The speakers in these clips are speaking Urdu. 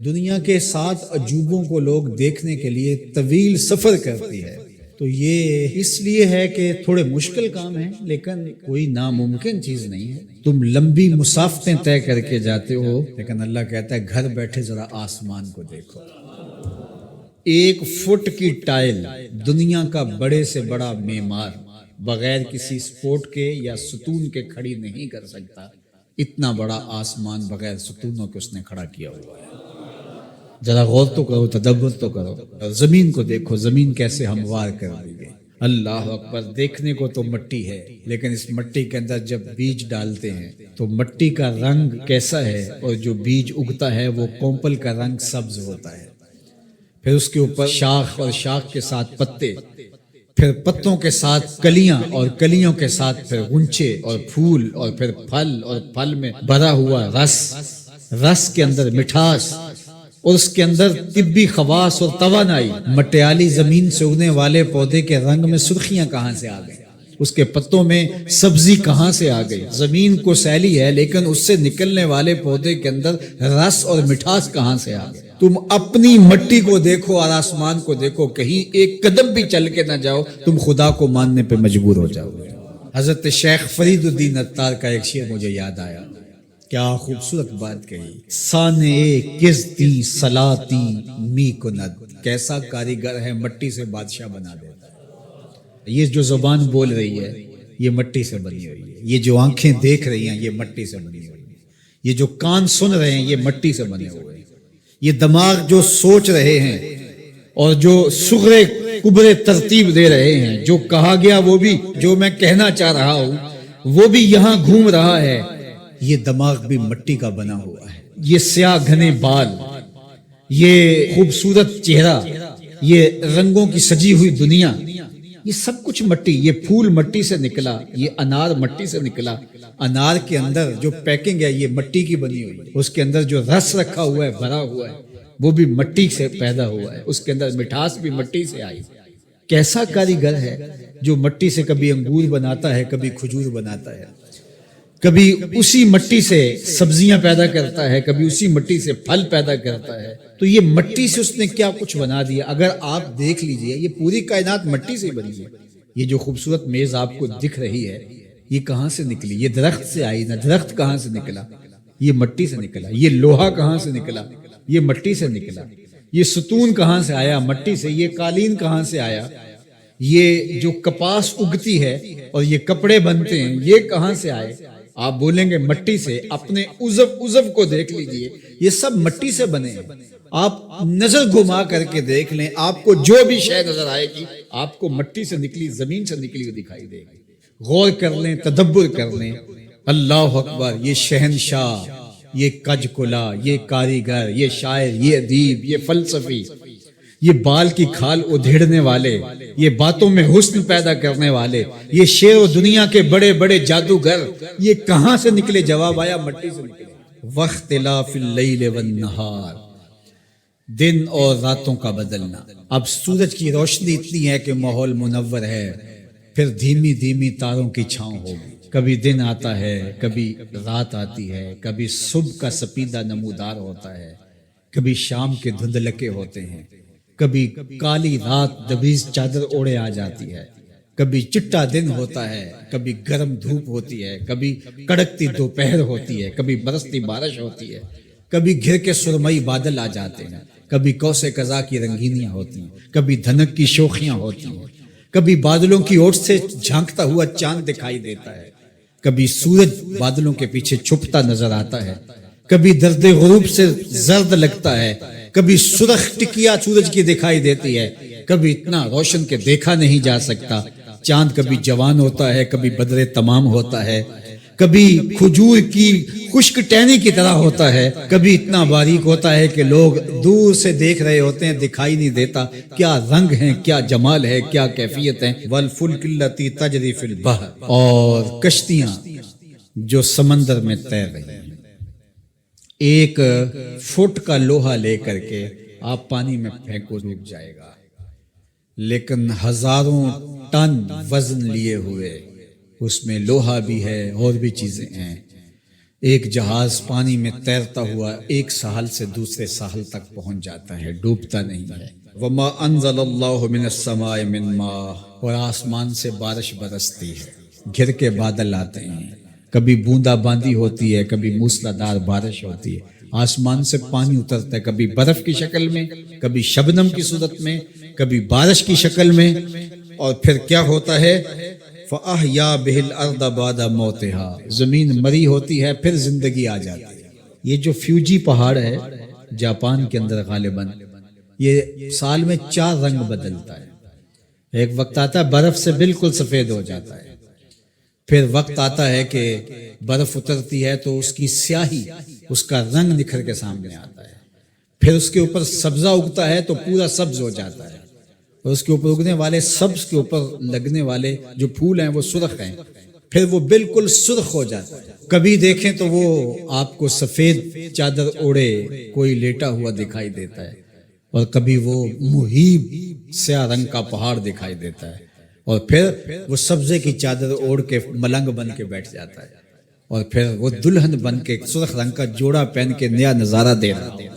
دنیا کے 7 عجوبوں کو لوگ دیکھنے کے لیے طویل سفر کرتی ہے، تو یہ اس لیے ہے کہ تھوڑے مشکل کام ہیں، لیکن کوئی ناممکن چیز نہیں ہے۔ تم لمبی مسافتیں طے کر کے جاتے ہو، لیکن اللہ کہتا ہے گھر بیٹھے ذرا آسمان کو دیکھو۔ 1 فٹ کی ٹائل دنیا کا بڑے سے بڑا معمار بغیر کسی سپورٹ کے یا ستون کے کھڑی نہیں کر سکتا۔ اتنا بڑا آسمان بغیر ستونوں کے اس نے کھڑا کیا ہوا ہے۔ ذرا غور تو کرو، تدبر تو کرو، زمین کو دیکھو، زمین کیسے ہموار کر دی گئی۔ اللہ اکبر، دیکھنے کو تو مٹی ہے، لیکن اس مٹی کے اندر جب بیج ڈالتے ہیں تو مٹی کا رنگ کیسا ہے، اور جو بیج اگتا ہے وہ کونپل کا رنگ سبز ہوتا ہے۔ پھر اس کے اوپر شاخ، اور شاخ کے ساتھ پتے، پھر پتوں کے ساتھ کلیاں، اور کلیوں کے ساتھ پھر غنچے اور پھول، اور پھر پھل، اور پھل میں بھرا ہوا رس، رس کے اندر مٹھاس، اور اس کے اندر طبی خواص اور توانائی۔ مٹیالی زمین سے اگنے والے پودے کے رنگ میں سرخیاں کہاں سے آ گئی، اس کے پتوں میں سبزی کہاں سے آ گئی؟ زمین کو سیلی ہے، لیکن اس سے نکلنے والے پودے کے اندر رس اور مٹھاس کہاں سے آ گئی؟ تم اپنی مٹی کو دیکھو اور آسمان کو دیکھو، کہیں ایک قدم بھی چل کے نہ جاؤ، تم خدا کو ماننے پہ مجبور ہو جاؤ گے۔ حضرت شیخ فرید الدین عطار کا ایک شعر مجھے یاد آیا، کیا خوبصورت بات کہی۔ سانے کزتی سلاتی می کند، کیسا کاریگر ہے، مٹی سے بادشاہ بنا دیتا ہے۔ یہ جو زبان بول رہی ہے یہ مٹی سے بنی ہوئی ہے، یہ جو آنکھیں دیکھ رہی ہیں یہ مٹی سے بنی ہوئی ہے، یہ جو کان سن رہے ہیں یہ مٹی سے بنے ہوئے ہیں، یہ دماغ جو سوچ رہے ہیں اور جو صغرے کبرے ترتیب دے رہے ہیں، جو کہا گیا وہ بھی، جو میں کہنا چاہ رہا ہوں وہ بھی یہاں گھوم رہا ہے، یہ دماغ بھی مٹی کا بنا ہوا ہے۔ یہ سیاہ گھنے بال، یہ خوبصورت چہرہ، یہ رنگوں کی سجی ہوئی دنیا، یہ سب کچھ مٹی۔ یہ پھول مٹی سے نکلا، یہ انار مٹی سے نکلا، انار کے اندر جو پیکنگ ہے یہ مٹی کی بنی ہوئی ہے، اس کے اندر جو رس رکھا ہوا ہے، بھرا ہوا ہے، وہ بھی مٹی سے پیدا ہوا ہے، اس کے اندر مٹھاس بھی مٹی سے آئی۔ کیسا کاریگر ہے جو مٹی سے کبھی انگور بناتا ہے، کبھی کھجور بناتا ہے، کبھی اسی مٹی سے سبزیاں پیدا کرتا ہے، کبھی اسی مٹی سے پھل پیدا کرتا ہے۔ تو یہ مٹی سے اس نے کیا کچھ بنا دیا۔ اگر آپ دیکھ لیجئے یہ پوری کائنات مٹی سے بنی ہے۔ یہ جو خوبصورت میز آپ کو دکھ رہی ہے یہ کہاں سے نکلی؟ یہ درخت سے آئی نہ، درخت کہاں سے نکلا؟ یہ مٹی سے نکلا۔ یہ لوہا کہاں سے نکلا؟ یہ مٹی سے نکلا۔ یہ ستون کہاں سے آیا؟ مٹی سے۔ یہ قالین کہاں سے آیا؟ یہ جو کپاس اگتی ہے اور یہ کپڑے بنتے ہیں یہ کہاں سے آئے؟ آپ بولیں گے مٹی سے۔ اپنے عضو کو دیکھ لیجئے، یہ سب مٹی سے بنے ہیں۔ آپ نظر گھما کر کے دیکھ لیں، آپ کو جو بھی شے نظر آئے گی آپ کو مٹی سے نکلی، زمین سے نکلی ہوئی دکھائی دے گی۔ غور کر لیں، تدبر کر لیں۔ اللہ اکبر، یہ شہنشاہ، یہ کج کلا، یہ کاریگر، یہ شاعر، یہ ادیب، یہ فلسفی، یہ بال کی کھال ادھیڑنے والے، یہ باتوں میں حسن پیدا کرنے والے، یہ شعر و دنیا کے بڑے بڑے جادوگر، یہ کہاں سے نکلے؟ جواب آیا مٹی سے نکلے۔ واختلاف اللیل والنہار، دن اور راتوں کا بدلنا۔ اب سورج کی روشنی اتنی ہے کہ ماحول منور ہے، پھر دھیمی دھیمی تاروں کی چھاؤں ہوگی۔ کبھی دن آتا ہے، کبھی رات آتی ہے، کبھی صبح کا سپیدہ نمودار ہوتا ہے، کبھی شام کے دھندلکے ہوتے ہیں، کبھی کالی رات دبیز چادر اوڑے آ جاتی ہے، کبھی چٹا دن ہوتا ہے، کبھی گرم دھوپ ہوتی ہے، کبھی کڑکتی دوپہر ہوتی ہے، کبھی برستی بارش ہوتی ہے، کبھی گھر کے سرمئی بادل آ جاتے ہیں، کبھی کوس قزا کی رنگینیاں ہوتی ہیں، کبھی دھنک کی شوخیاں ہوتی ہیں، کبھی بادلوں کی اوٹ سے جھانکتا ہوا چاند دکھائی دیتا ہے، کبھی سورج بادلوں کے پیچھے چھپتا نظر آتا ہے، کبھی درد غروب سے زرد لگتا ہے، کبھی سرخ ٹکیا سورج کی دکھائی دیتی ہے، کبھی اتنا روشن کہ دیکھا نہیں جا سکتا۔ چاند کبھی جوان ہوتا ہے، کبھی بدر تمام ہوتا ہے، کبھی کھجور کی خشک ٹہنی کی طرح ہوتا ہے، کبھی اتنا باریک ہوتا ہے کہ لوگ دور سے دیکھ رہے ہوتے ہیں، دکھائی نہیں دیتا۔ کیا رنگ ہیں، کیا جمال ہے، کیا کیفیت ہے۔ والفلک التی تجری فی البحر، اور کشتیاں جو سمندر میں تیر رہی ہیں۔ 1 فٹ کا لوہا لے کر کے آپ پانی میں پھینکو ڈوب جائے گا، لیکن ہزاروں ٹن وزن لیے ہوئے اس میں لوہا بھی ہے اور بھی چیزیں ہیں، ایک جہاز پانی میں تیرتا ہوا ایک ساحل سے دوسرے ساحل تک پہنچ جاتا ہے، ڈوبتا نہیں ہے۔ وما انزل اللہ من السماء من ماء، اور آسمان سے بارش برستی ہے، گھر کے بادل آتے ہیں، کبھی بوندا باندی ہوتی ہے، کبھی موسلادھار بارش ہوتی ہے، آسمان سے پانی اترتا ہے، کبھی برف کی شکل میں، کبھی شبنم کی صورت میں، کبھی بارش کی شکل میں، اور پھر کیا ہوتا ہے؟ فَأَحْيَا بِهِ الْأَرْضَ بَعْدَ مَوْتِهَا، زمین مری ہوتی ہے پھر زندگی آ جاتی ہے۔ یہ جو فیوجی پہاڑ ہے جاپان کے اندر غالباً، یہ سال میں 4 رنگ بدلتا ہے۔ ایک وقت آتا ہے برف سے بالکل سفید ہو جاتا ہے، پھر وقت آتا ہے کہ برف اترتی ہے تو اس کی سیاہی، اس کا رنگ نکھر کے سامنے آتا ہے، پھر اس کے اوپر سبزہ اگتا ہے تو پورا سبز ہو جاتا ہے، اور اس کے اوپر اگنے والے سبز کے اوپر لگنے والے جو پھول ہیں وہ سرخ ہیں، پھر وہ بالکل سرخ ہو جاتا ہے۔ کبھی دیکھیں تو وہ آپ کو سفید چادر اوڑے کوئی لیٹا ہوا دکھائی دیتا ہے، اور کبھی وہ مہیب سیاہ رنگ کا پہاڑ دکھائی دیتا ہے، اور پھر وہ سبزے کی چادر اوڑھ کے ملنگ بن کے بیٹھ جاتا ہے، اور پھر وہ دلہن بن کے سرخ رنگ کا جوڑا پہن کے نیا نظارہ دے رہا ہے۔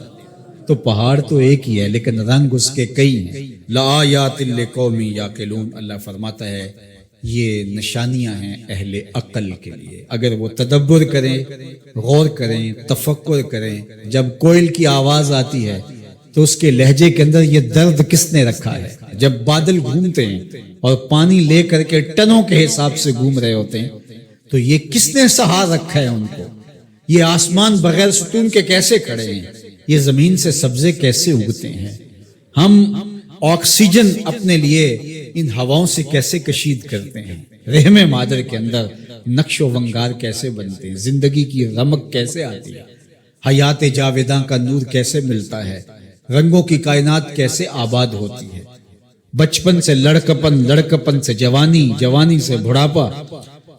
تو پہاڑ تو ایک ہی ہے لیکن رنگ اس کے کئی ہیں۔ لآیات لقوم یعقلون، اللہ فرماتا ہے یہ نشانیاں ہیں اہل عقل کے لیے، اگر وہ تدبر کریں، غور کریں، تفکر کریں۔ جب کوئل کی آواز آتی ہے تو اس کے لہجے کے اندر یہ درد کس نے رکھا ہے؟ جب بادل گھومتے ہیں اور پانی لے کر کے ٹنوں کے حساب سے گھوم رہے ہوتے ہیں تو یہ کس نے سہا رکھا ہے ان کو؟ یہ آسمان بغیر ستون کے کیسے کھڑے ہیں؟ یہ زمین سے سبزے کیسے اگتے ہیں؟ ہم آکسیجن اپنے لیے ان ہواؤں سے کیسے کشید کرتے ہیں؟ رحم مادر کے اندر نقش و ونگار کیسے بنتے ہیں؟ زندگی کی رمق کیسے آتی ہے؟ حیات جاویداں کا نور کیسے ملتا ہے؟ رنگوں کی کائنات کیسے آباد ہوتی ہے؟ بچپن سے لڑکپن، لڑکپن سے جوانی، جوانی سے بڑھاپا،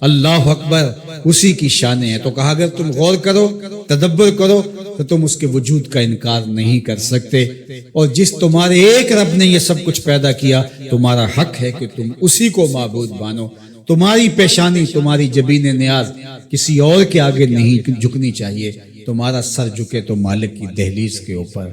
اللہ اکبر، اسی کی شانیں ہیں۔ تو کہا اگر تم غور کرو، تدبر کرو تو تم اس کے وجود کا انکار نہیں کر سکتے، اور جس تمہارے ایک رب نے یہ سب کچھ پیدا کیا، تمہارا حق ہے کہ تم اسی کو معبود مانو۔ تمہاری پیشانی، تمہاری جبین نیاز کسی اور کے آگے نہیں جھکنی چاہیے، تمہارا سر جھکے تو مالک کی دہلیز کے اوپر۔